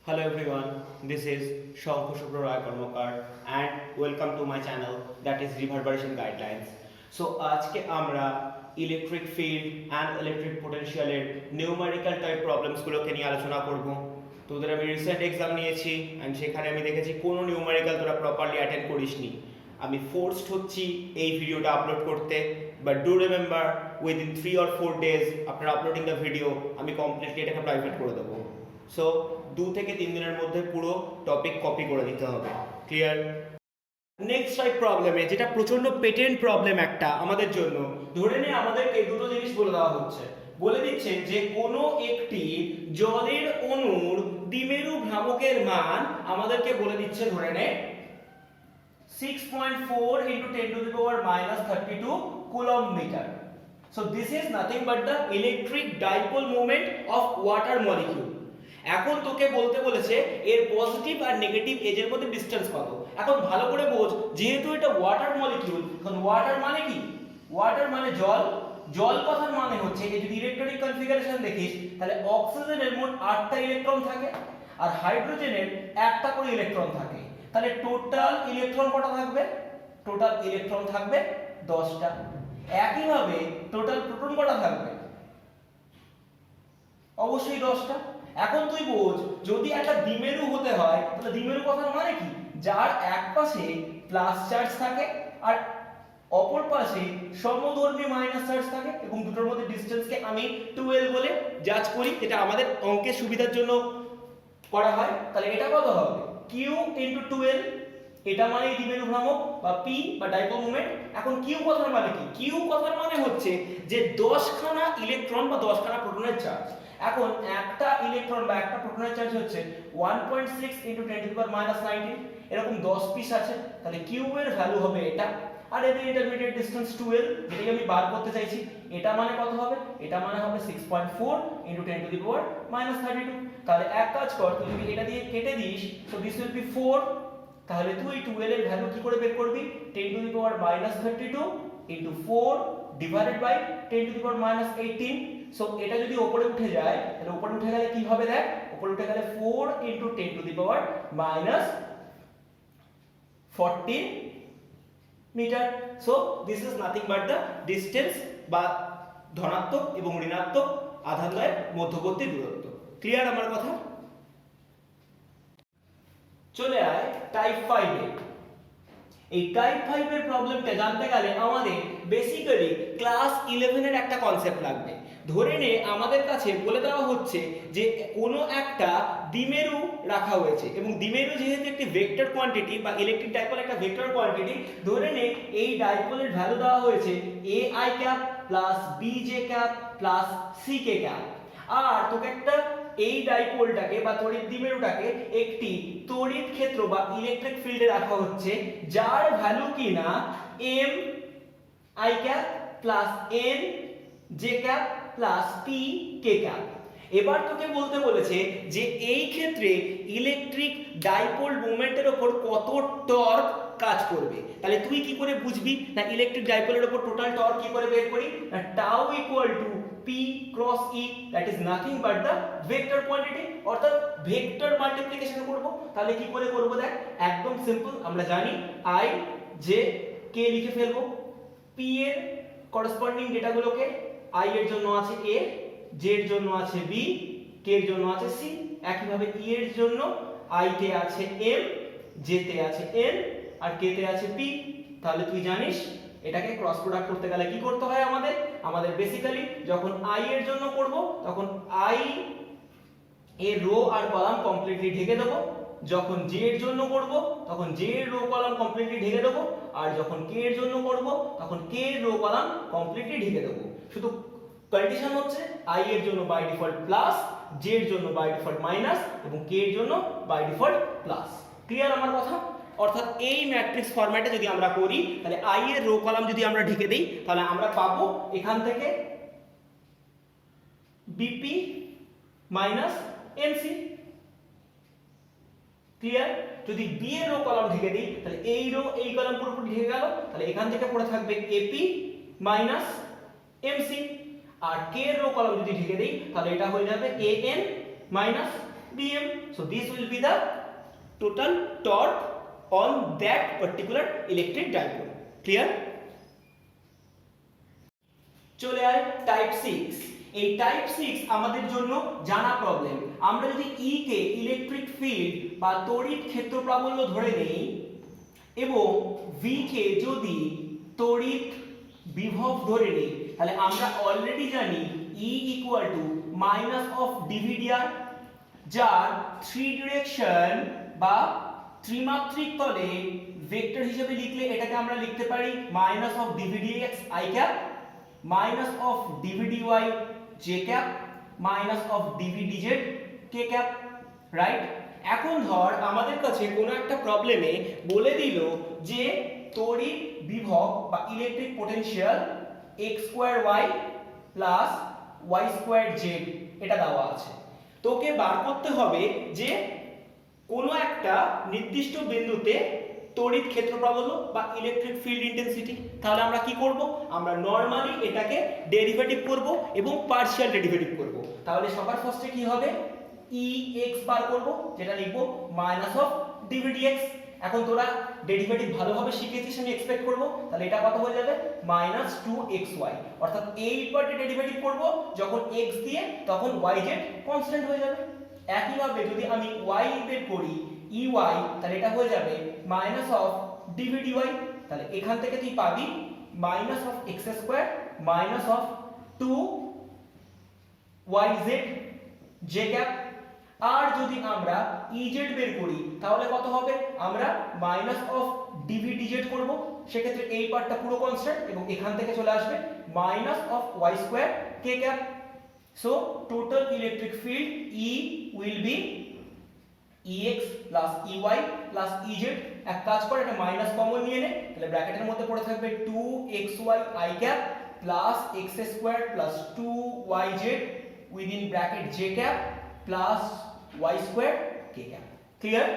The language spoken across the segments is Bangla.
Hello everyone, this is Shankhu Shubro Roy Karmakar and welcome to my channel that is Reverberation Guidelines. So আজকে আমরা ইলেকট্রিক ফিল্ড অ্যান্ড ইলেকট্রিক পোটেনশিয়ালের নিউমেরিক্যাল টাইপ প্রবলেমসগুলোকে নিয়ে আলোচনা করব। তোদের আমি রিসেন্ট এক্সাম নিয়েছি অ্যান্ড সেখানে আমি দেখেছি কোনো নিউমেরিক্যাল তোরা প্রপারলি অ্যাটেন্ড করিসনি। আমি ফোর্সড হচ্ছি এই ভিডিওটা আপলোড করতে, but do remember within 3 or 4 days after uploading the video আমি কমপ্লিটলি এটাকে প্রাইভেট করে দেবো। সো 2 থেকে 3 দিনের মধ্যে পুরো টপিক কপি করে দিতে হবে। ক্লিয়ার? নেক্সট টাইপ প্রবলেমে, যেটা প্রচন্ড পেটেন্ট প্রবলেম একটা আমাদের জন্য, ধরে নে আমাদেরকে দুটো জিনিস বলে দেওয়া হচ্ছে। বলে দিচ্ছে যে কোনো একটি জলের অণুর দ্বিমেরু ভ্রামকের মান আমাদেরকে বলে দিচ্ছে, ধরে নে 6.4 into 10 to the power minus 32 coulomb meter. So this is nothing but the electric dipole moment of water molecule. এখন তোকে বলতে বলেছে এর পজিটিভ আর নেগেটিভ এজের মধ্যে ডিসটেন্স কত। এখন ভালো করে বোঝ, যেহেতু এটা ওয়াটার মলিকিউল, এখন ওয়াটার মানে কি? ওয়াটার মানে জল। জল কথার মানে হচ্ছে এই যদি ইলেকট্রনিক কনফিগারেশন দেখিস, তাহলে অক্সিজেনের মোট 8টা ইলেকট্রন থাকে আর হাইড্রোজেনের একটা করে ইলেকট্রন থাকে। তাহলে টোটাল ইলেকট্রন কটা থাকবে? টোটাল ইলেকট্রন থাকবে 10টা। একইভাবে টোটাল প্রোটন কটা থাকবে? অবশ্যই 10টা। এখন তুই বোঝ, যদি একটা দ্বিমেরু হতে হয় তাহলে দ্বিমেরু কথার মানে কি? যার এক পাশে প্লাস চার্জ থাকে আর অপর পাশে সমধর্মী মাইনাস চার্জ থাকে এবং দুটোর মধ্যে ডিসটেন্সকে আমি 12 বলে জাজ করি। এটা আমাদের অঙ্কের সুবিধার জন্য করা হয়। তাহলে এটা কত হবে? q * 12। এটা মানে দ্বিমেরু ভ্রামক বা p বা ডাইপোল মোমেন্ট। এখন q কথার মানে কি? q কথার মানে হচ্ছে যে 10খানা ইলেকট্রন বা 10খানা প্রোটনের চার্জ। এখন একটা ইলেকট্রন বা একটা প্রোটনের চার্জ হচ্ছে 1.6 × 10⁻⁻19, এরকম 10 পিস আছে। তাহলে q এর ভ্যালু হবে এটা, আর এদের ইন্টারমিডিয়েট ডিসটেন্স 12, যেটাকে আমি বার করতে চাইছি। এটা মানে কত হবে? এটা মানে হবে 6.4 × 10⁻32। তাহলে এক কাজ কর, তুই যদি এটা দিয়ে কেটে this, so this will B 4। তাহলে তুই 12 এর ভ্যালু কি করে বের করবি? 10⁻32 * 4 ডিভাইডেড বাই 10⁻18। সো এটা যদি উপরে উঠে যায়, তাহলে উপরে উঠে গেলে কি হবে? দেখ, উপরে উঠে গেলে 4 × 10⁻14 মিটার। So this is nothing but the distance বা ধনাত্মক এবং ঋণাত্মক আধানদ্বয়ের মধ্যবর্তী দূরত্ব। ক্লিয়ার আমার কথা? চলে আয় টাইপ 5 এ। এই টাইপ 5 এর প্রবলেমটা জানতে গেলে আমাদের বেসিক্যালি ক্লাস 11 এর একটা কনসেপ্ট লাগবে। ধরে নে আমাদের কাছে বলে দেওয়া হচ্ছে যে কোনো একটা দ্বিমেরু রাখা হয়েছে এবং দ্বিমেরু যেহেতু একটি ভেক্টর কোয়ান্টিটি বা ইলেকট্রিক ডাইপোল একটা ভেক্টর কোয়ান্টিটি, ধরে নে এই ডাইপোলের ভ্যালু দেওয়া হয়েছে ai cap plus bj cap plus ck cap. আর তোকে একটা এই ডাইপোলটাকে বা তড়িৎ দ্বিমেরুটাকে একটি তড়িৎ ক্ষেত্র বা ইলেকট্রিক ফিল্ডে রাখা হচ্ছে, যার ভ্যালু কিনা m i cap plus n j cap plus p k cap. এবার তোকে বলতে বলেছে যে এই ক্ষেত্রে ইলেকট্রিক ডাইপোল মোমেন্টের উপর কত টর্ক কাজ করবে। তাহলে তুই কি করে বুঝবি? না ইলেকট্রিক ডাইপোলের উপর টোটাল টর্ক কি করে বের করি? না tau equal to p cross e, that is nothing but the vector quantity, অর্থাৎ ভেক্টর মাল্টিপ্লিকেশন করব। তাহলে কি করে করব? দেখ, একদম সিম্পল। আমরা জানি i j k লিখে ফেলবো। p এর করেসপন্ডিং ডেটাগুলোকে i এর জন্য আছে a, j এর জন্য আছে b, k এর জন্য আছে c। একইভাবে e এর জন্য i তে আছে m, j তে আছে n আর k তে আছে p। তাহলে তুই জানিস এটাকে ক্রস প্রোডাক্ট করতে গেলে কি করতে হয় আমাদের বেসিক্যালি যখন i এর জন্য করব তখন i এর রো আর কলাম কমপ্লিটলি ঢেকে দেব, যখন j এর জন্য করব তখন j এর রো কলাম কমপ্লিটলি ঢেকে দেব, আর যখন k এর জন্য করব তখন k এর রো কলাম কমপ্লিটলি ঢেকে দেব। শুধু কন্ডিশন হচ্ছে i এর জন্য বাই ডিফল্ট প্লাস, j এর জন্য বাই ডিফল্ট মাইনাস এবং k এর জন্য বাই ডিফল্ট প্লাস। ক্লিয়ার আমার কথা? অর্থাৎ এই ম্যাট্রিক্স ফরম্যাটে যদি আমরা করি, তাহলে i এর রো কলাম যদি আমরা ঢেকে দেই, তাহলে আমরা পাবো এখান থেকে bp মাইনাস mc। ক্লিয়ার? যদি b এর রো কলাম ঢেকে দিই, তাহলে এই রো এই কলাম পুরোপুরি ঢেকে গেল। তাহলে এখান থেকে পড়ে থাকবে ap মাইনাস mc। আর k এর রো কলাম যদি ঢেকে দেই, তাহলে এটা হয়ে যাবে an minus bm. So this will be the total torque on that particular electric dipole. Clear? চলে আয় টাইপ 6। এই টাইপ 6 আমাদের জন্য জানা প্রবলেম। আমরা যদি E কে ইলেকট্রিক ফিল্ড বা তড়িৎ ক্ষেত্র প্রাবল্য ধরে নেই এবং V কে যদি তড়িৎ বিভব ধরে নেই, তাহলে আমরা অলরেডি জানি E equal to minus of d v d r, যার থ্রি ডিরেকশন বা ত্রিমাত্রিক তলে ভেক্টর হিসেবে লিখলে এটাকে আমরা লিখতে পারি minus of d v d x i cap, minus of d v d y j cap, minus of d v d z k cap, right? এখন ধর আমাদের কাছে কোনো একটা প্রবলেমে বলে দিল যে তড়িৎ বিভব বা electric potential x square y plus y square z এটা দেওয়া আছে। তোকে বার করতে হবে যে কোনো একটা নির্দিষ্ট বিন্দুতে তড়িৎ ক্ষেত্র প্রাবল্য বা ইলেকট্রিক ফিল্ড ইন্টেন্সিটি। তাহলে আমরা কি করব? আমরা নরমালি এটাকে ডেরিভেটিভ করব এবং পার্শিয়াল ডেরিভেটিভ করব। তাহলে সবার ফার্স্টে কি হবে? ex বার করব, যেটা লিখব মাইনাস অফ dvdx। এখন তোরা ডেরিভেটিভ ভালোভাবে শিখেছিস আমি এক্সপেক্ট করব। তাহলে এটা কত হয়ে যাবে? Minus 2xy। অর্থাৎ এই পার্টে ডেরিভেটিভ করব যখন x দিয়ে, তখন yz কনস্ট্যান্ট হয়ে যাবে। একইভাবে যদি আমি y বের করি ey, তাহলে এটা হয়ে যাবে মাইনাস অফ dvdy। তাহলে এখান থেকে তুই পাবি minus of x square minus of 2yz j cap. আর যদি আমরা Ez বের করি তাহলে কত হবে? আমরা মাইনাস অফ dvdz করব, সেক্ষেত্রে এই পার্টটা পুরো কনস্ট্যান্ট এবং এখান থেকে চলে আসবে minus of y square k cap. So total electric field E will be Ex plus Ey plus Ez। এক কাজ করে এটা মাইনাস কমন নিয়ে নে, তাহলে ব্র্যাকেটের মধ্যে পড়ে থাকবে 2xy i cap plus x square plus 2yz within bracket j cap plus y square k cap. Clear?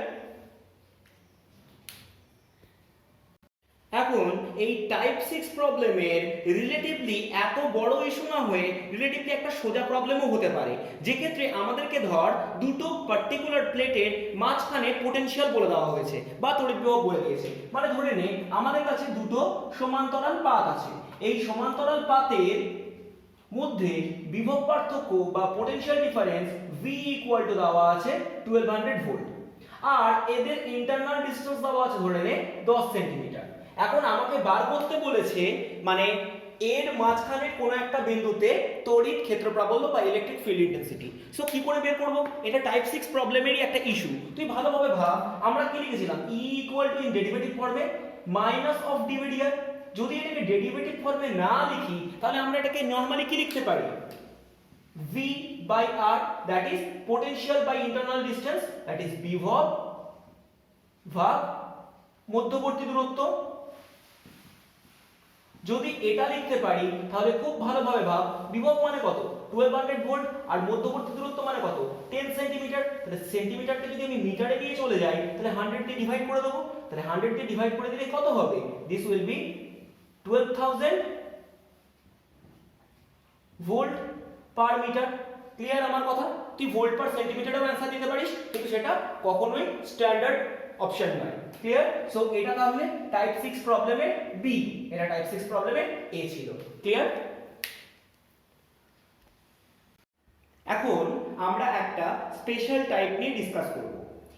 এখন এই টাইপ 6 প্রবলেমের রিলেটিভলি এত বড় ইস্যু না হয়ে রিলেটিভলি একটা সোজা প্রবলেমও হতে পারে, যে ক্ষেত্রে আমাদেরকে ধর দুটো পার্টিকুলার প্লেটের মাঝখানে পটেনশিয়াল বলে দেওয়া হয়েছে বা তড়িৎ বিভব বলে দিয়েছে। মানে ধরে নে আমাদের কাছে দুটো সমান্তরাল পাত আছে, এই সমান্তরাল পাতের মধ্যে বিভব পার্থক্য বা potential difference V equal to দেওয়া আছে 1200 ভোল্ট, আর এদের ইন্টারনাল ডিসটেন্স দেওয়া আছে ধরে নে 10 সেন্টিমিটার। এখন আমাকে বার করতে বলেছে মানে এর মাঝখানে কোনো একটা বিন্দুতে তড়িৎ ক্ষেত্র প্রাবল্য বা ইলেকট্রিক ফিল্ড ইন্টেন্সিটি। সো কি করে বের করব? এটা টাইপ 6 প্রবলেমেরই একটা ইস্যু। তুই ভালোভাবে ভাব, আমরা কি লিখেছিলাম? E equal two in derivative ফর্মে মাইনাস অফ ডিভিডিআর। যদি এটাকে ডেরিভেটিভ ফর্মে না লিখি তাহলে আমরা এটাকে নরমালি কি লিখতে পারি? V by R, that is potential by internal distance, that is বিভব ভাগ মধ্যবর্তী দূরত্ব। যদি এটা লিখতে পারি তাহলে খুব ভালোভাবে ভাব, বিভব মানে কত? 1200 ভোল্ট, আর মধ্যবর্তী দূরত্ব মানে কত? 10 সেন্টিমিটার। তাহলে সেন্টিমিটারকে যদি আমি মিটারে নিয়ে চলে যাই তাহলে 100 দিয়ে ডিভাইড করে দেবো। তাহলে 100 দিয়ে ডিভাইড করে দিলে কত হবে? This will be 12000 volt per metre. Clear আমার কথা? তুই ভোল্ট পার সেন্টিমিটারেও অ্যানসার দিতে পারিস, কিন্তু সেটা কখনোই স্ট্যান্ডার্ড অপশন নয়। ক্লিয়ার? সো এটা তাহলে টাইপ 6 প্রবলেমের বি, এটা টাইপ 6 প্রবলেমের এ ছিল। ক্লিয়ার? এখন আমরা একটা স্পেশাল টাইপ নিয়ে ডিসকাস করব।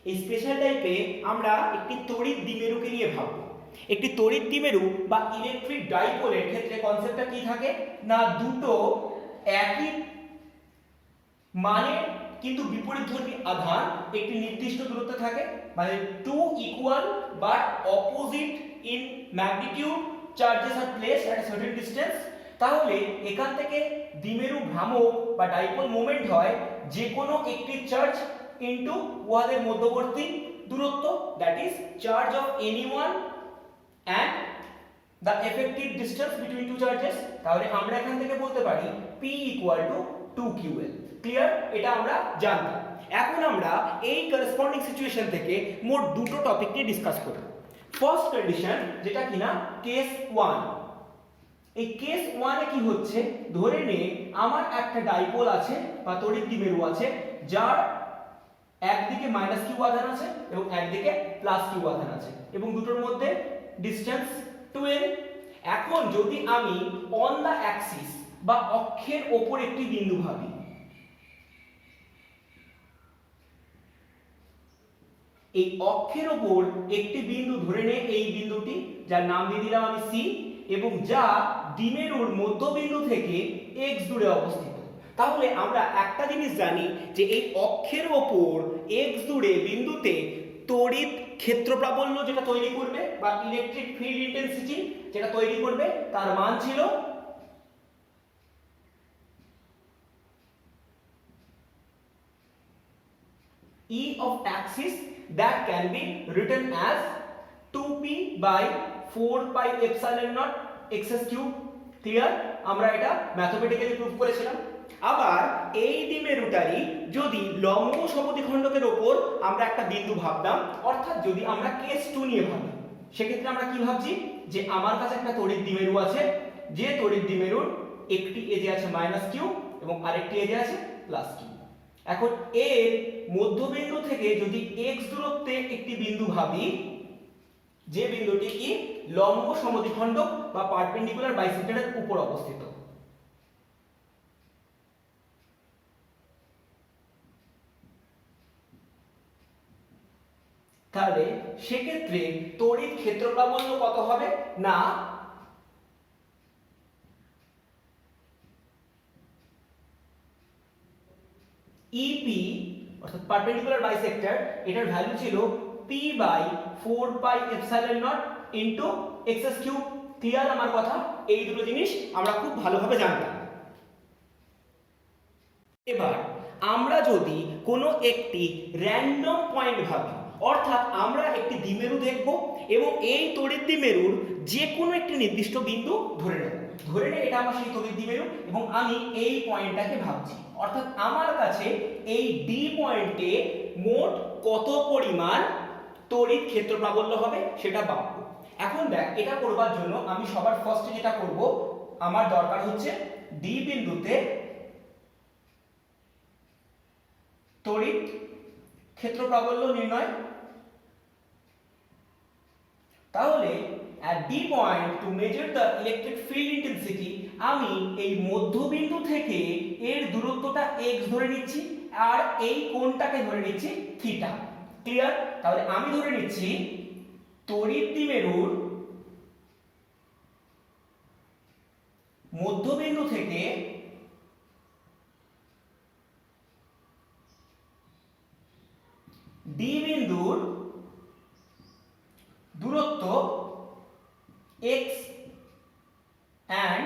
এই স্পেশাল টাইপে আমরা একটি তড়িৎ দ্বিমেরুকে নিয়ে ভাবব। একটি তড়িৎ দ্বিমেরু বা ইলেকট্রিক ডাইপোলের ক্ষেত্রে কনসেপ্টটা কি থাকে না, দুটো একই মানে কিন্তু বিপরীতধর্মী আধান একটি নির্দিষ্ট দূরত্বে থাকে, মানে two equal but opposite in magnitude charges are placed at a certain distance. তাহলে এখান থেকে দ্বিমেরু ভ্রামক বা ডাইপোল মোমেন্ট হয় যে কোনো একটি চার্জ ইনটু উহাদের মধ্যবর্তী দূরত্ব, that is charge of anyone and the effective distance between two charges। তাহলে আমরা এখান থেকে বলতে পারি P equal to 2ql। Clear? এটা আমরা জানতাম। এখন আমরা এই করেসপন্ডিং সিচুয়েশন থেকে মোট দুটো টপিক নিয়ে ডিসকাস করব। ফার্স্ট কন্ডিশন যেটা কিনা কেস 1। এই কেস 1 এ কি হচ্ছে, ধরে নে আমার একটা ডাইপোল আছে বা তড়িৎ দ্বিমেরু আছে যার একদিকে মাইনাস কিউ আধান আছে এবং একদিকে প্লাস কিউ আধান আছে এবং দুটোর মধ্যে ডিসটেন্স 12। এখন যদি আমি অন দা অ্যাক্সিস বা অক্ষের ওপর একটি বিন্দু ভাবি, এই অক্ষের ওপর একটি বিন্দু ধরে নে, এই বিন্দুটি যার নাম দিয়ে দিলাম আমি সি এবং যা দ্বিমেরুর মধ্যবিন্দু থেকে x দূরে অবস্থিত। তাহলে আমরা একটা জিনিস জানি যে এই অক্ষের ওপর x দূরে বিন্দুতে তড়িৎ ক্ষেত্র প্রাবল্য যেটা তৈরি করবে বা ইলেকট্রিক ফিল্ড ইন্টেন্সিটি যেটা তৈরি করবে তার মান ছিল E of axis that can be written as 2p by 4 pi epsilon naught x cube। Clear? আমরা এটা ম্যাথমেটিক্যালি প্রুফ করেছিলাম। আবার এই দ্বিমেরুটারই যদি লম্ব সমদ্বিখণ্ডকের ওপর আমরা একটা বিন্দু ভাবতাম, অর্থাৎ যদি আমরা কেস 2 নিয়ে ভাবি, সেক্ষেত্রে আমরা কি ভাবছি যে আমার কাছে একটা তড়িৎ দ্বিমেরু আছে, যে তড়িৎ দ্বিমেরুর একটি এজে আছে মাইনাস কিউ এবং আরেকটি এজে আছে প্লাস কিউ। এখন এর মধ্যবিন্দু থেকে যদি x দূরত্বে একটি বিন্দু ভাবি, যে বিন্দুটি কি লম্ব সমদ্বিখণ্ডক বা পারপেন্ডিকুলার বাইসেক্টরের উপর অবস্থিত, তাহলে সেক্ষেত্রে তড়িৎ ক্ষেত্র প্রাবল্য কত হবে না EP অর্থাৎ পারপেন্ডিকুলার বাইসেক্টর, এটার ভ্যালু ছিল p by 4 pi epsilon not into x cube. Clear আমার কথা? এই দুটো জিনিস আমরা খুব ভালোভাবে জানতাম। এবার আমরা যদি কোনো একটি র্যান্ডম পয়েন্ট ভাবি, অর্থাৎ আমরা একটি দ্বিমেরু দেখব এবং এই তড়িৎ দ্বিমেরুর যে কোনো একটি নির্দিষ্ট বিন্দু ধরে নেব, ধরে নিয়ে এটা আমার সেই তড়িৎ দ্বিমেরু এবং আমি এই পয়েন্টটাকে ভাবছি, অর্থাৎ আমার কাছে এই ডি পয়েন্টে মোট কত পরিমাণ তড়িৎ ক্ষেত্র প্রাবল্য হবে সেটা ভাববো। এখন দেখ, এটা করবার জন্য আমি সবার ফার্স্টে যেটা করব, আমার দরকার হচ্ছে ডি বিন্দুতে তড়িৎ ক্ষেত্র প্রাবল্য নির্ণয়। তাহলে at D point to measure the electric field intensity আমি এই মধ্যবিন্দু থেকে এর দূরত্বটা x ধরে নিচ্ছি আর এই কোণটাকে ধরে নিচ্ছি থিটা। ক্লিয়ার? তাহলে আমি ধরে নিচ্ছি তড়িৎ দ্বিমেরুর মধ্যবিন্দু থেকে ডি বিন্দুর দূরত্ব x and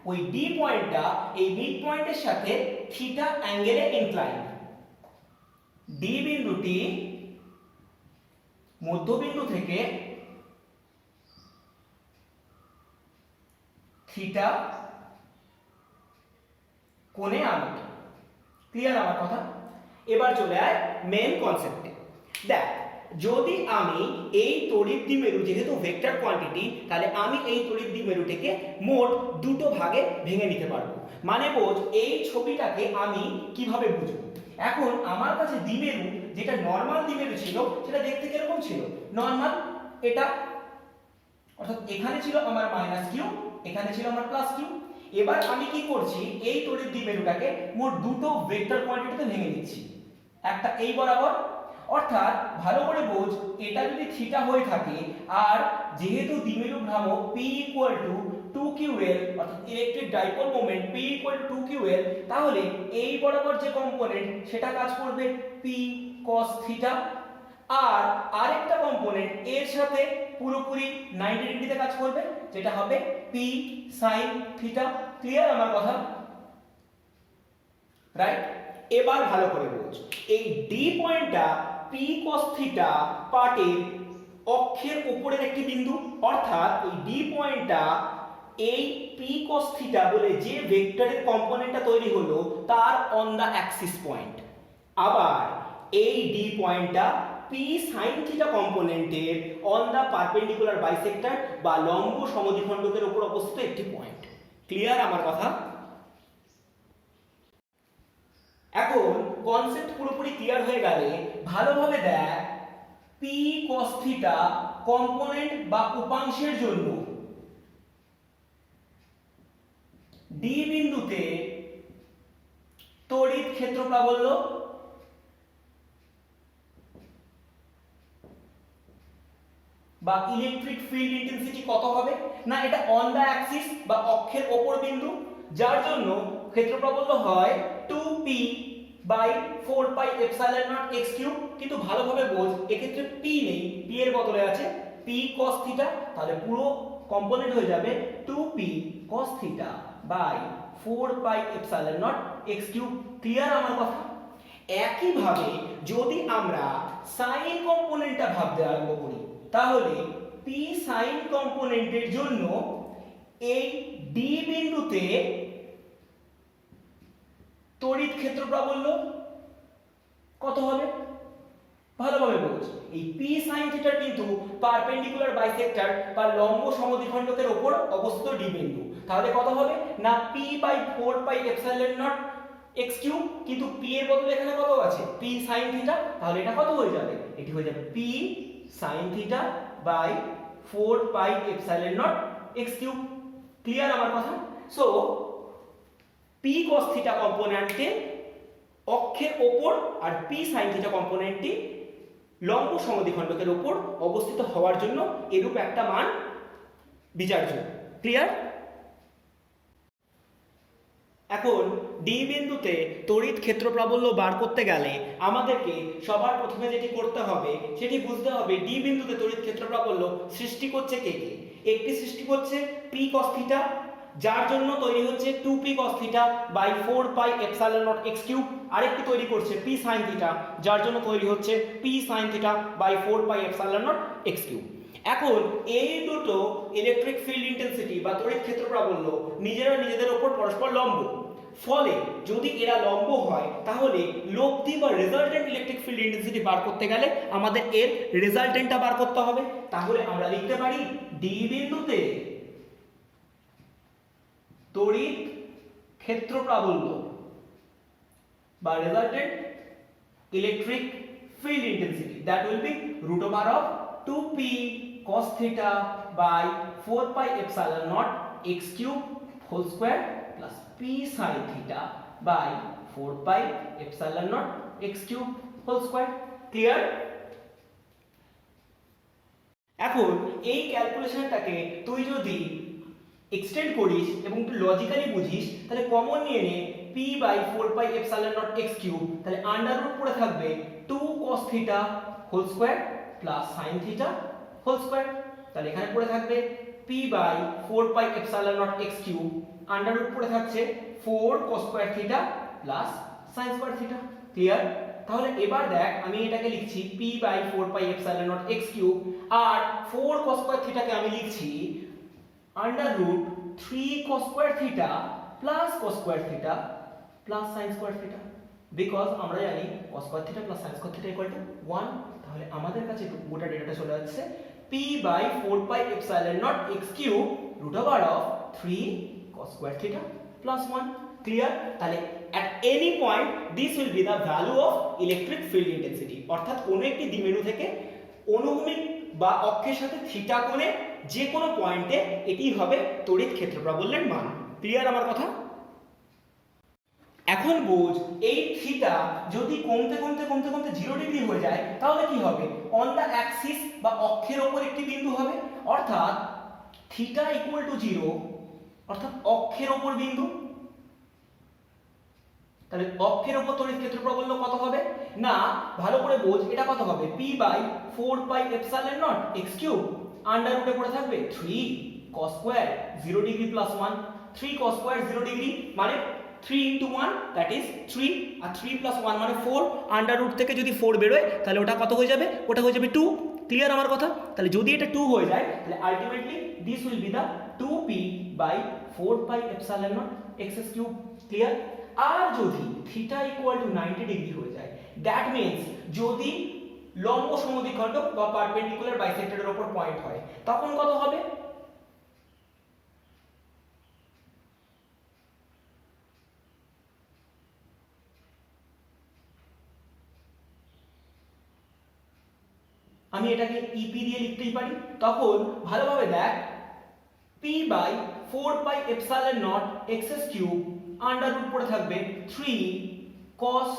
ওই ডি পয়েন্টটা এই মিড পয়েন্টের সাথে থিটা অ্যাঙ্গেলে ইনক্লাইন। ডি বিন্দুটি মধ্যবিন্দু থেকে থিটা কোণে আনত। ক্লিয়ার আমার কথা? এবার চলে আয় মেন কনসেপ্টে। দেখ, যদি আমি এই তড়িৎ দ্বিমেরু যেহেতু ভেক্টর কোয়ান্টিটি, তাহলে আমি এই তড়িৎ দ্বিমেরুটিকে মোট দুটো ভাগে ভেঙে নিতে পারবো। মানে বোঝ, এই ছবিটাকে আমি কিভাবে বুঝবো। এখন আমার কাছে দ্বিমেরু যেটা নরমাল দ্বিমেরু ছিল সেটা দেখতে কিরকম ছিল? নরমাল এটা, অর্থাৎ এখানে ছিল আমার মাইনাস কিউ, এখানে ছিল আমার প্লাস কিউ। এবার আমি কি করছি, এই তড়িৎ দ্বিমেরুটাকে মোট দুটো ভেক্টর কোয়ান্টিটিতে ভেঙে নিচ্ছি। একটা এই বরাবর, অর্থাৎ ভালো করে বোঝ, এটা যদি থিটা হয়ে থাকে আর যেহেতু দ্বিমেরু ভ্রামক p ইকুয়াল টু 2ql অর্থাৎ electric dipole moment p equal to 2ql, তাহলে এই বরাবর যে কম্পোনেন্ট সেটা কাজ করবে p cos থিটা, আর আরেকটা কম্পোনেন্ট এর সাথে পুরোপুরি 90 ডিগ্রিতে কাজ করবে যেটা হবে p sin থিটা। ক্লিয়ার আমার কথা? রাইট? এবার ভালো করে বোঝ, এই ডি পয়েন্টটা p cos থিটা পার্টের অক্ষের উপরের একটি বিন্দু, অর্থাৎ এই ডি পয়েন্টটা এই p cos থিটা বলে যে ভেক্টরের কম্পোনেন্টটা তৈরি হলো তার অন দা অ্যাক্সিস পয়েন্ট। আবার এই ডি পয়েন্টটা p sin থিটা কম্পোনেন্টের অন দা পারপেন্ডিকুলার বাইসেক্টর বা লম্ব সমদ্বিখণ্ডকের উপর অবস্থিত একটি পয়েন্ট। ক্লিয়ার আমার কথা? এখন কনসেপ্ট পুরোপুরি ক্লিয়ার হয়ে গেলে ভালোভাবে দেখ পি কস থিটা কম্পোনেন্ট বা উপাংশের জন্য ডি বিন্দুতে তড়িৎ ক্ষেত্র প্রাবল্য বা ইলেকট্রিক ফিল্ড ইন্টেন্সিটি কত হবে না এটা অন দা অ্যাক্সিস বা অক্ষের ওপর বিন্দু যার জন্য ক্ষেত্র প্রাবল্য হয় 2p by 4 pi epsilon not x cube কিন্তু ভালোভাবে বোঝ এক্ষেত্রে p নেই p এর বদলে আছে p cos থিটা তাহলে পুরো কম্পোনেন্ট হয়ে যাবে 2p cos theta by 4 pi epsilon not x cube clear আমার কথা একই ভাবে যদি আমরা সাইন কম্পোনেন্টটা ভাবতে আরম্ভ করি তাহলে p sin কম্পোনেন্টের জন্য এই d বিন্দুতে তড়িৎ ক্ষেত্র প্রাবল্য কত হবে ভালোভাবে বোঝ এই p sin থিটার কিন্তু পারপেন্ডিকুলার বাইসেক্টর বা লম্ব সমদ্বিখণ্ডকের উপর অবস্থিত d বিন্দু তাহলে কত হবে না p by 4 pi epsilon not x cube কিন্তু p এর বদলে এখানে কত আছে p sin থিটা তাহলে এটা কত হয়ে যাবে এটি হয়ে যাবে p sin theta by 4 pi epsilon not x cube clear আমার কথা সো p cos থিটা কম্পোনেন্টে অক্ষের উপর আর p sin থিটা কম্পোনেন্টটি লম্ব সমদ্বিখণ্ডকের উপর অবস্থিত হওয়ার জন্য এরূপ একটা মান বিচার্য ক্লিয়ার এখন ডি বিন্দুতে তড়িৎ ক্ষেত্র প্রাবল্য বার করতে গেলে আমাদেরকে সবার প্রথমে যেটি করতে হবে সেটি বুঝতে হবে ডি বিন্দুতে তড়িৎ ক্ষেত্র প্রাবল্য সৃষ্টি করছে কে কে একটি সৃষ্টি করছে p cos থিটা যার জন্য তৈরি হচ্ছে 2p cos theta by 4 pi epsilon not x cube আরেকটি তৈরি করছে p sin থিটা যার জন্য তৈরি হচ্ছে p sin theta by 4 pi epsilon not x cube এখন এই দুটো ইলেকট্রিক ফিল্ড ইন্টেন্সিটি বা তড়িৎ ক্ষেত্র প্রাবল্য নিজেরা নিজেদের উপর পরস্পর লম্ব ফলে যদি এরা লম্ব হয় তাহলে লব্ধি বা রেজাল্টেন্ট ইলেকট্রিক ফিল্ড ইন্টেন্সিটি বার করতে গেলে আমাদের এর রেজাল্টেন্টটা বার করতে হবে তাহলে আমরা লিখতে পারি ডি বিন্দুতে তড়িৎ ক্ষেত্র প্রাবল্য বা resultant electric field intensity that will be root over of 2p cos theta by 4 pi epsilon naught x cube whole square plus p sin theta by 4 pi epsilon naught x cube whole square clear এখন এই ক্যালকুলেশনটাকে তুই যদি এক্সটেন্ড করিস এবং একটু লজিক্যালি বুঝিস তাহলে কমন নিয়ে নে p by 4 pi epsilon not x cube তাহলে আন্ডার রুট পড়ে থাকবে 2 cos থিটা হোল স্কয়ার প্লাস sin থিটা হোল স্কয়ার তাহলে এখানে পড়ে থাকবে p by 4 pi epsilon not x cube under root পড়ে থাকছে 4 cos স্কয়ার থিটা প্লাস sin স্কয়ার থিটা ক্লিয়ার তাহলে এবার দেখ আমি এটাকে লিখছি p by 4 pi epsilon not x cube আর 4 cos স্কয়ার থিটাকে আমি লিখছি under root 3 cos square theta plus cos square theta plus sin square theta because আমরা জানি cos square theta plus sin square theta equal to 1 তাহলে আমাদের কাছে গোটা ডেটাটা চলে যাচ্ছে p by 4 pi epsilon naught x cube root over of 3 cos square theta plus 1 clear তাহলে at any point this will be the value of electric field intensity অর্থাৎ কোনো একটি দ্বিমেরু থেকে অনুভূমিক বা অক্ষের সাথে থিটা কোণে যে কোনো পয়েন্টে এটি হবে তড়িৎ ক্ষেত্র প্রাবল্যের মান ক্লিয়ার আমার কথা এখন বুঝ এই থিটা যদি কমতে কমতে কমতে কমতে 0 ডিগ্রি হয়ে যায় তাহলে কি হবে অন দা অ্যাক্সিস বা অক্ষের উপর একটি বিন্দু হবে অর্থাৎ থিটা ইকুয়াল টু 0 অর্থাৎ অক্ষের উপর বিন্দু তাহলে অক্ষের উপর তড়িৎ ক্ষেত্র প্রাবল্য কত হবে না ভালো করে বোঝ এটা কত হবে p by 4 pi epsilon not x cube under রুটে পড়ে থাকবে 3 cos square 0 degree plus 1 3 cos square 0 degree মানে 3 into 1 that is 3 R 3 plus 1 মানে 4 আন্ডার রুট থেকে যদি 4 বের হয় তাহলে ওটা কত হয়ে যাবে ওটা হয়ে যাবে 2 ক্লিয়ার আমার কথা তাহলে যদি এটা 2 হয়ে যায় তাহলে ultimately this will be the 2p by 4 pi epsilon not x cube clear আর যদি থিটা ইকুয়াল টু 90 ডিগ্রি হয়ে যায় দ্যাট মিন্স যদি লম্ব সমদ্বিখণ্ডক বা পারপেন্ডিকুলার বাইসেক্টরের উপর পয়েন্ট হয় তখন কত হবে আমি এটাকে ইপি দিয়ে লিখতেই পারি। তখন ভালোভাবে দেখ, P by 4 pi epsilon nought x cube under root পড়ে থাকবে 3 cos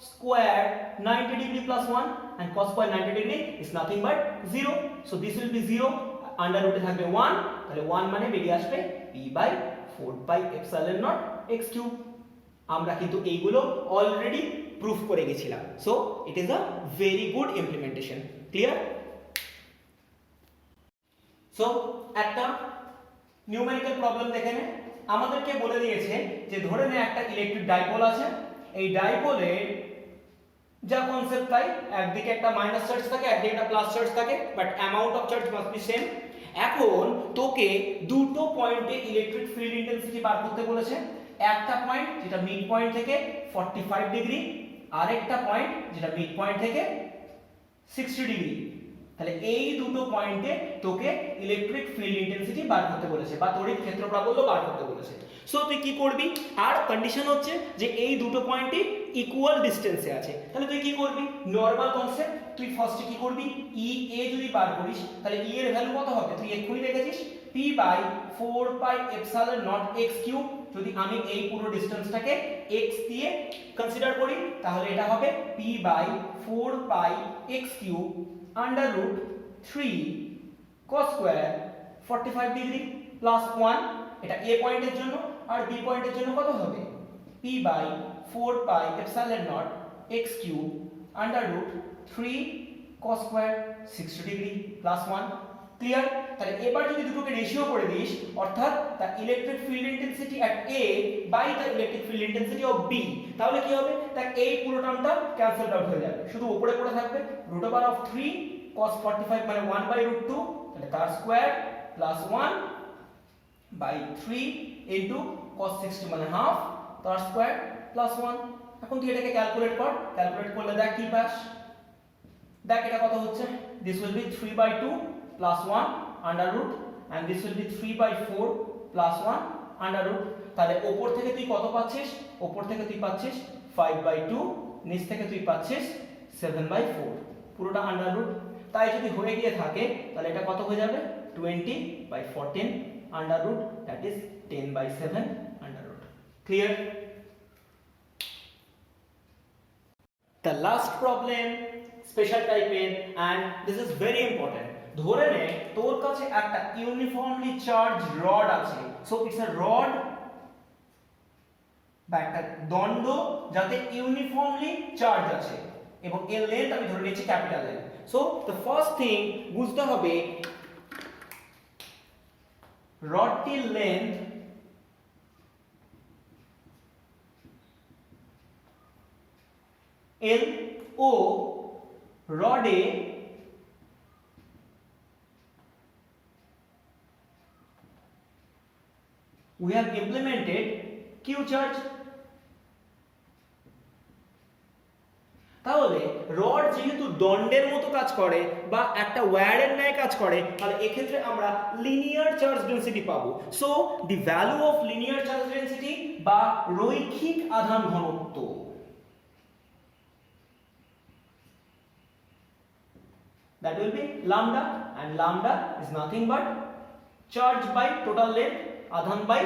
square 90 degree plus 1 and cos square 90 degree is nothing but 0, so this will be 0, under রুটে থাকবে 1, তাহলে 1 মানে বেরিয়ে আসবে p by 4 pi epsilon nought x cube. আমরা কিন্তু এইগুলো অলরেডি প্রুফ করে গেছিলাম, so it is a very good implementation. Clear? So একটা নিউমেরিক্যাল প্রবলেম দেখে নে। আমাদেরকে বলে দিয়েছে যে ধরে নে একটা ইলেকট্রিক ডাইপোল আছে, এই ডাইপোলের যা কনসেপ্ট তাই, একদিকে একটা মাইনাস চার্জ থাকে, একদিকে একটা প্লাস চার্জ থাকে, but amount of charge must be same. এখন তোকে দুটো পয়েন্টে ইলেকট্রিক ফিল্ড ইন্টেন্সিটি বার করতে বলেছে, একটা পয়েন্ট যেটা মিড পয়েন্ট থেকে 45 ডিগ্রি, আরেকটা পয়েন্ট যেটা মিড পয়েন্ট থেকে 60 ডিগ্রি। তাহলে এই দুটো পয়েন্টে তোকে ইলেকট্রিক ফিল্ড ইন্টেন্সিটি বার করতে বলেছে বা তড়িৎ ক্ষেত্র প্রাবল্য বার করতে বলেছে। সো তুই কি করবি, আর কন্ডিশন হচ্ছে যে এই দুটো পয়েন্টই ইকুয়াল ডিসটেন্সে আছে, তাহলে তুই কি করবি, নরমাল কনসেপ্ট, তুই ফার্স্টে কি করবি, ই এ যদি বার করিস তাহলে ই এর ভ্যালু কত হবে, তুই এক্ষুনি দেখেছিস p by 4 pi epsilon nought x cube. যদি আমি এই পুরো ডিসটেন্সটাকে x দিয়ে কনসিডার করি তাহলে এটা হবে p by 4 pi x cube under root 3 cos square 45 degree plus 1, এটা a পয়েন্টের জন্য, আর b পয়েন্টের জন্য কত হবে, p by 4 pi epsilon not x cube under root 3 cos square 60 degree plus 1। Clear? তাহলে এবার যদি দুটোকে রেশিও করে দিস, অর্থাৎ the electric field intensity at a by the electric field intensity of b, তাহলে কি হবে, দেখ এই পুরো টার্মটা ক্যান্সেল আউট হয়ে যাবে, শুধু উপরে পড়ে থাকবে রুট ওভার অফ 3 cos 45 মানে 1 বাই রুট 2, তাহলে তার square plus 1 by 3 into cos 60 মানে হাফ, তার স্কয়ার প্লাস 1। এখন তুই এটাকে ক্যালকুলেট কর, ক্যালকুলেট করলে দেখ কি পাস, দেখ এটা কত হচ্ছে, this will be 3 by 2 plus 1 under root and this will be 3 by 4 plus 1 under root। তাহলে উপর থেকে তুই কত পাচ্ছিস, উপর থেকে তুই পাচ্ছিস 5 by 2, নিচ থেকে তুই পাচ্ছিস 7 by 4, পুরোটা আন্ডার রুট। তাই যদি হয়ে গিয়ে থাকে তাহলে এটা কত হয়ে যাবে, 20 by 14 under root, that is 10 by 7 under root। Clear? The last problem, special type in, and this is very important। ধরে নে তোর কাছে একটা ইউনিফর্মলি চার্জ রড আছে, সো ইটস আ রড বা একটা দণ্ড যাতে ইউনিফর্মলি চার্জ আছে এবং এর লেন্থ আমি ধরে নিয়েছি capital L. So the first thing বুঝতে হবে রডটির লেন্থ এল ও রডে we have implemented q charge। তাহলে রড যেহেতু দণ্ডের মতো কাজ করে বা একটা ওয়্যারের ন্যায় কাজ করে, তাহলে এক্ষেত্রে আমরা লিনিয়ার চার্জ ডেনসিটি পাবো। So the value of linear charge density বা রৈখিক আধান ঘনত্ব, that will be lambda, and lambda is nothing but charge by total length, আধান বাই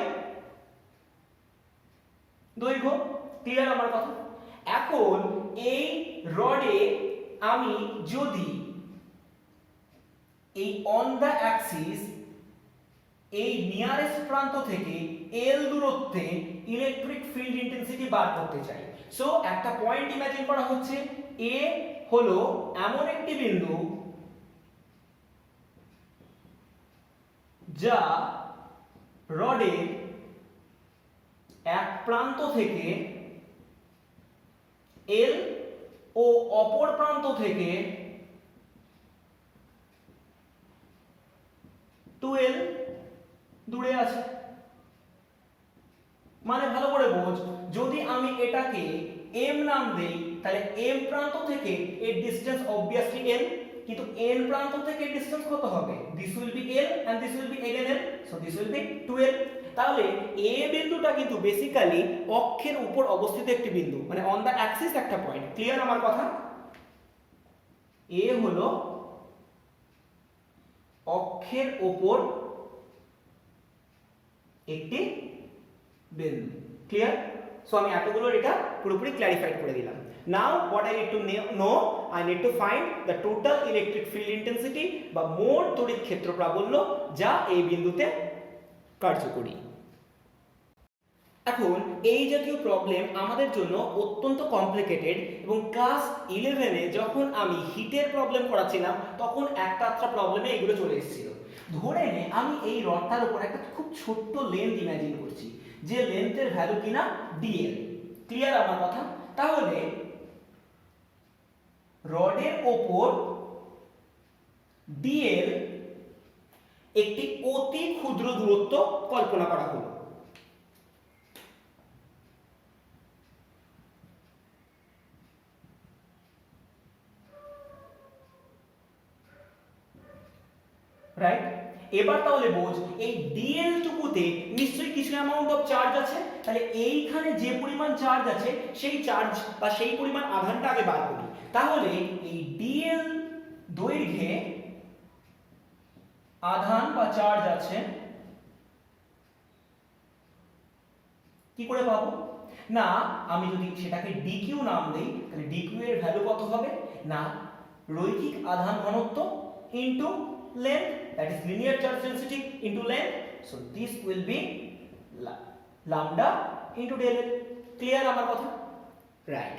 দৈর্ঘ্য। ক্লিয়ার আমার কথা? এখন এই রডে আমি যদি এই অন দা অ্যাক্সিস এই নিয়ারেস্ট প্রান্ত থেকে এল দূরত্বে ইলেকট্রিক ফিল্ড ইন্টেন্সিটি বার করতে চাই, সো একটা পয়েন্ট ইমাজিন করা হচ্ছে, এ হলো এমন একটি বিন্দু যা রডের এক প্রান্ত থেকে এল ও অপর প্রান্ত থেকে 2l দূরে আছে। মানে ভালো করে বোঝ, যদি আমি এটাকে m নাম দেই তাহলে m প্রান্ত থেকে এর ডিসটেন্স অবভিয়াসলি l, কিন্তু n প্রান্ত থেকে ডিসটেন্স কত হবে, this will be l and this will be again l, so this will be 2l। তাহলে a বিন্দুটা কিন্তু বেসিক্যালি অক্ষের উপর অবস্থিত একটি বিন্দু, মানে অন দা অ্যাক্সিস একটা পয়েন্ট। ক্লিয়ার আমার কথা? a হলো অক্ষের ওপর একটি বিন্দু। ক্লিয়ার? সো আমি এতগুলোর এটা পুরোপুরি ক্ল্যারিফাইড করে দিলাম। Now what I need to know, I need to find the total electric field intensity বা মোট তড়িৎ ক্ষেত্র প্রাবল্য যা এই বিন্দুতে কার্যকরী। এখন এই জাতীয় প্রবলেম আমাদের জন্য অত্যন্ত কমপ্লিকেটেড এবং ক্লাস 11-এ যখন আমি হিটের প্রবলেম করাচ্ছিলাম তখন একটা প্রবলেমে এগুলো চলে এসেছিল। ধরে নে আমি এই রডটার উপর একটা খুব ছোট্ট লেন্থ ইমাজিন করছি, যে লেন্থের ভ্যালু কিনা dl। ক্লিয়ার আমার কথা? তাহলে রডের ওপর dl একটি অতি ক্ষুদ্র দূরত্ব কল্পনা করা হলো। রাইট? এবার তাহলে বোঝ এই dl টুকুতে নিশ্চয়ই কিছু অ্যামাউন্ট অফ চার্জ আছে, তাহলে এইখানে যে পরিমাণ চার্জ আছে সেই চার্জ বা সেই পরিমাণ আধানটা আগে বার করি। তাহলে এই dl দৈর্ঘ্যে আধান বা চার্জ আছে, কি করে পাবো? না আমি যদি সেটাকে dq নাম দেই তাহলে dq এর ভ্যালু কত হবে? না রৈখিক আধান ঘনত্ব into length, that is linear charge density into length, so this will be lambda into del L. Clear আমার কথা? রাইট।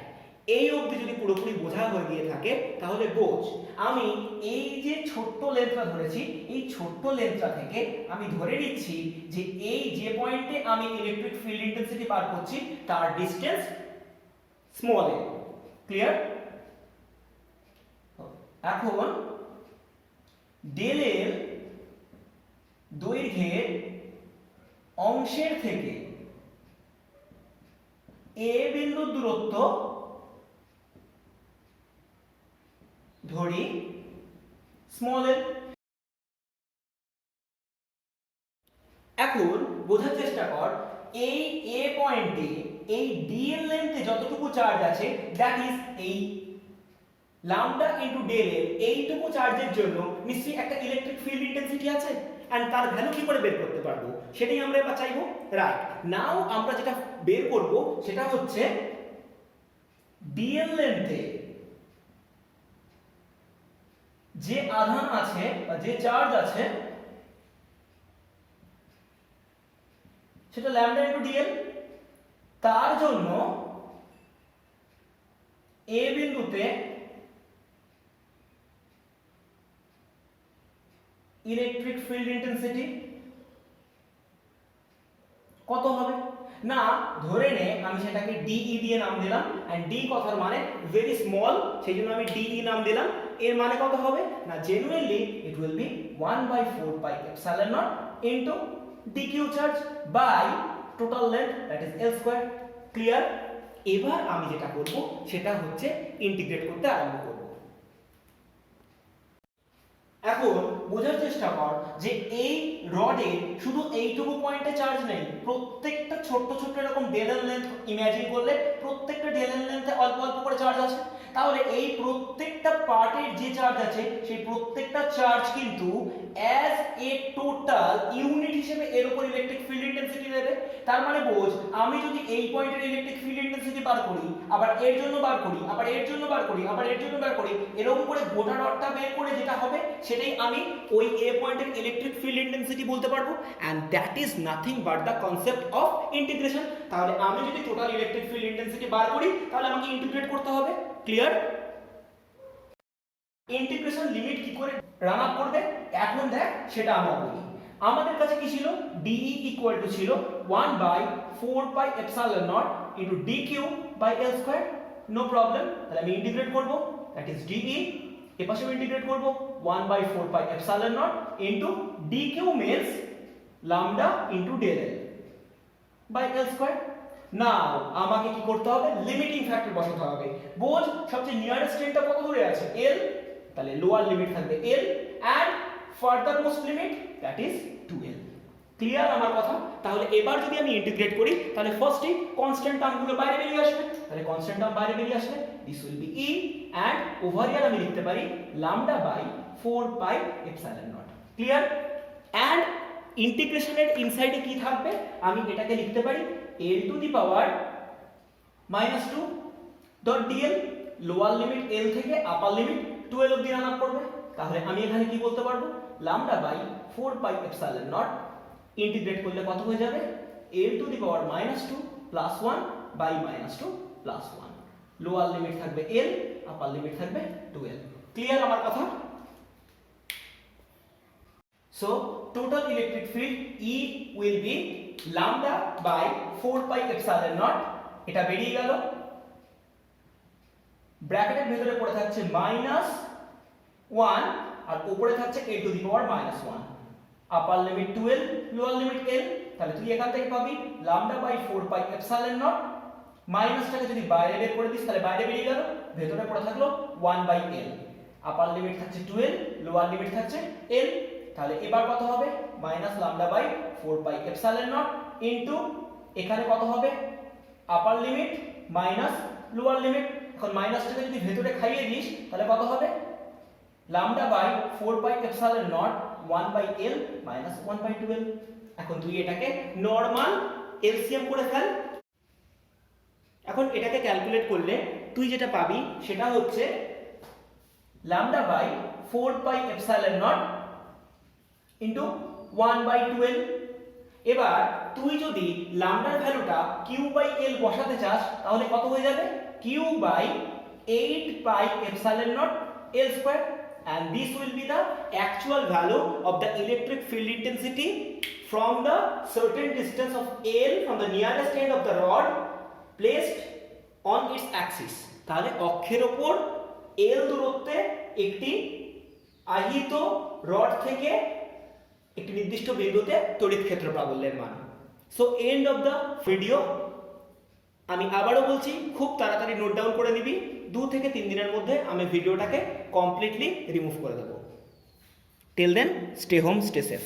এই অবধি যদি পুরোপুরি বোঝা হয়ে গিয়ে থাকে তাহলে বোঝ আমি এই যে ছোট্ট লেন্থটা ধরেছি, এই ছোট্ট লেন্থটা থেকে আমি ধরে নিচ্ছি যে এই যে পয়েন্টে আমি ইলেকট্রিক ফিল্ড ইন্টেন্সিটি বার করছি তার ডিসটেন্স স্মল এ। ক্লিয়ার? এখন del L দৈর্ঘ্যের অংশের থেকে a বিন্দুর দূরত্ব ধরি স্মল l। এখন বোঝার চেষ্টা কর এই a পয়েন্টে এই dl লেন্থে যতটুকু চার্জ আছে দ্যাট ইজ এই lambda into del L, এইটুকু চার্জের জন্য নিশ্চয়ই একটা ইলেকট্রিক ফিল্ড ইন্টেন্সিটি আছে, এন্ড তার ভ্যালু কি করে বের করতে পারবো সেটাই আমরা এবার চাইবো। রাইট, নাও আমরা যেটা বের করব সেটা হচ্ছে dl লেন্থে যে আধান আছে বা যে চার্জ আছে সেটা lambda into dl, তার জন্য a বিন্দুতে ইলেকট্রিক ফিল্ড ইন্টেন্সিটি কত হবে? না ধরে নে আমি সেটাকে DE দিয়ে নাম দিলাম, এন্ড D কথার মানে ভেরি স্মল, সেইজন্য আমি DE নাম দিলাম। এর মানে কত হবে? না genuinely it will be 1/4 pi epsilon not into dq charge by total length that is L square. Clear? এবার আমি যেটা করব সেটা হচ্ছে ইন্টিগ্রেট করতে আরম্ভ করব। এখন বোঝার চেষ্টা কর যে এই রডে শুধু এইটুকু পয়েন্টে চার্জ নেই, প্রত্যেকটা ছোট্ট ছোট্ট এরকম ডেল লেন্থ ইমাজিন করলে প্রত্যেকটা ডেল লেন্থে অল্প অল্প করে চার্জ আছে। তাহলে এই প্রত্যেকটা পার্টের যে চার্জ আছে সেই প্রত্যেকটা চার্জ কিন্তু অ্যাজ এ টোটাল ইউনিট হিসেবে এর উপর ইলেকট্রিক ফিল্ড ইন্টেন্সিটি দেবে। তার মানে বোঝ আমি যদি এই পয়েন্টের ইলেকট্রিক ফিল্ড ইন্টেন্সিটি বার করি, আবার এর জন্য বার করি, আবার এর জন্য বার করি, আবার এর জন্য বার করি, এরকম করে গোটা রডটা বের করে যেটা হবে সেটাই আমি ওই এ পয়েন্টের ইলেকট্রিক ফিল্ড ইন্টেন্সিটি বলতে পারবো, and that is nothing but the concept of integration. তাহলে আমি যদি টোটাল ইলেকট্রিক ফিল্ড ইন্টেন্সিটি বার করি তাহলে আমাকে ইন্টিগ্রেট করতে হবে। ক্লিয়ার? ইন্টিগ্রেশন লিমিট কি করে রান আপ করবে এখন দেখ সেটা আমরা বলি। আমাদের কাছে কি ছিল? DE ইকুয়াল টু ছিল 1/4 pi epsilon not into dq by L square. No problem, তাহলে আমি ইন্টিগ্রেট করব, দ্যাট ইজ DE, এর পাশে ইন্টিগ্রেট করব 1/4 pi epsilon not into dq means lambda into del L by L square. Now আমাকে কি করতে হবে? লিমিটিং ফ্যাক্টর বসাতে হবে। বোঝ সবচেয়ে নিয়ারেস্ট টেনটা কত দূরে আছে? L, তাহলে লোয়ার লিমিট থাকবে L and further most limit that is 2L। Clear আমার কথা? তাহলে এবার যদি আমি ইন্টিগ্রেট করি তাহলে ফার্স্টে কনস্ট্যান্ট টার্মগুলো বাইরে বেরিয়ে আসবে, তাহলে কনস্ট্যান্ট টার্ম বাইরে বেরিয়ে আসলে this will be E and over here আমি লিখতে পারি lambda by 4 pi epsilon nought. Clear? And ইন্টিগ্রেশনের ইনসাইডে কি থাকবে, আমি এটাকে লিখতে পারি l to the power -2 dot DL, lower limit l থেকে আপার লিমিট 12 অবধি রান আপ করবে। তাহলে আমি এখানে কি বলতে পারবো, lambda by 4 pi epsilon nought integrate করলে কত হয়ে যাবে, l to the power -2 plus 1 by -2 plus 1। Lower limit থাকবে l, আপার লিমিট থাকবে 12। ক্লিয়ার আমার কথা? So total electric field E will be lambda by 4 pi epsilon naught, এটা বেরিয়ে গেল। ব্র্যাকেটের ভিতরে পড়ে থাকছে -1 আর উপরে থাকছে a two the power -1, upper limit 12, lower limit l। তাহলে তুই এখান থেকে পাবি lambda by 4 pi epsilon naught, মাইনাসটাকে যদি বাইরে বের করে দিস তাহলে বাইরে বেরিয়ে গেল, ভেতরে পড়ে থাকলো 1 বাই l, আপার লিমিট থাকছে 12, লোয়ার লিমিট থাকছে l। তাহলে এবার কত হবে, minus lambda by 4 pi epsilon not into এখানে কত হবে, upper limit minus lower limit. এখন মাইনাসটাকে যদি ভেতরে খাইয়ে দিস তাহলে কত হবে, lambda by 4 pi epsilon nought 1 by l minus 1 by 12। এখন তুই এটাকে নরমাল এলসিএম করে ফেল। এখন এটাকে ক্যালকুলেট করলে তুই যেটা পাবি সেটা হচ্ছে lambda by 4 pi epsilon not into 1 by 12। এবার তুই যদি ল্যামডার ভ্যালুটা কিউ বাই এল বসাতে চাস তাহলে কত হয়ে যাবে, Q by 8 pi epsilon nought L square, and this will be the actual value of the electric field intensity from the certain distance of L from the nearest end of the rod placed on its axis। তাহলে অক্ষের উপর L দূরত্বে একটি আহিত রড থেকে একটি নির্দিষ্ট বিন্দুতে তড়িৎ ক্ষেত্র প্রাবল্যের মান। So end of the video. আমি আবারও বলছি, খুব তাড়াতাড়ি নোট ডাউন করে নিবি, 2 থেকে 3 দিনের মধ্যে আমি ভিডিওটাকে কমপ্লিটলি রিমুভ করে দেবো। Till then stay home, stay safe.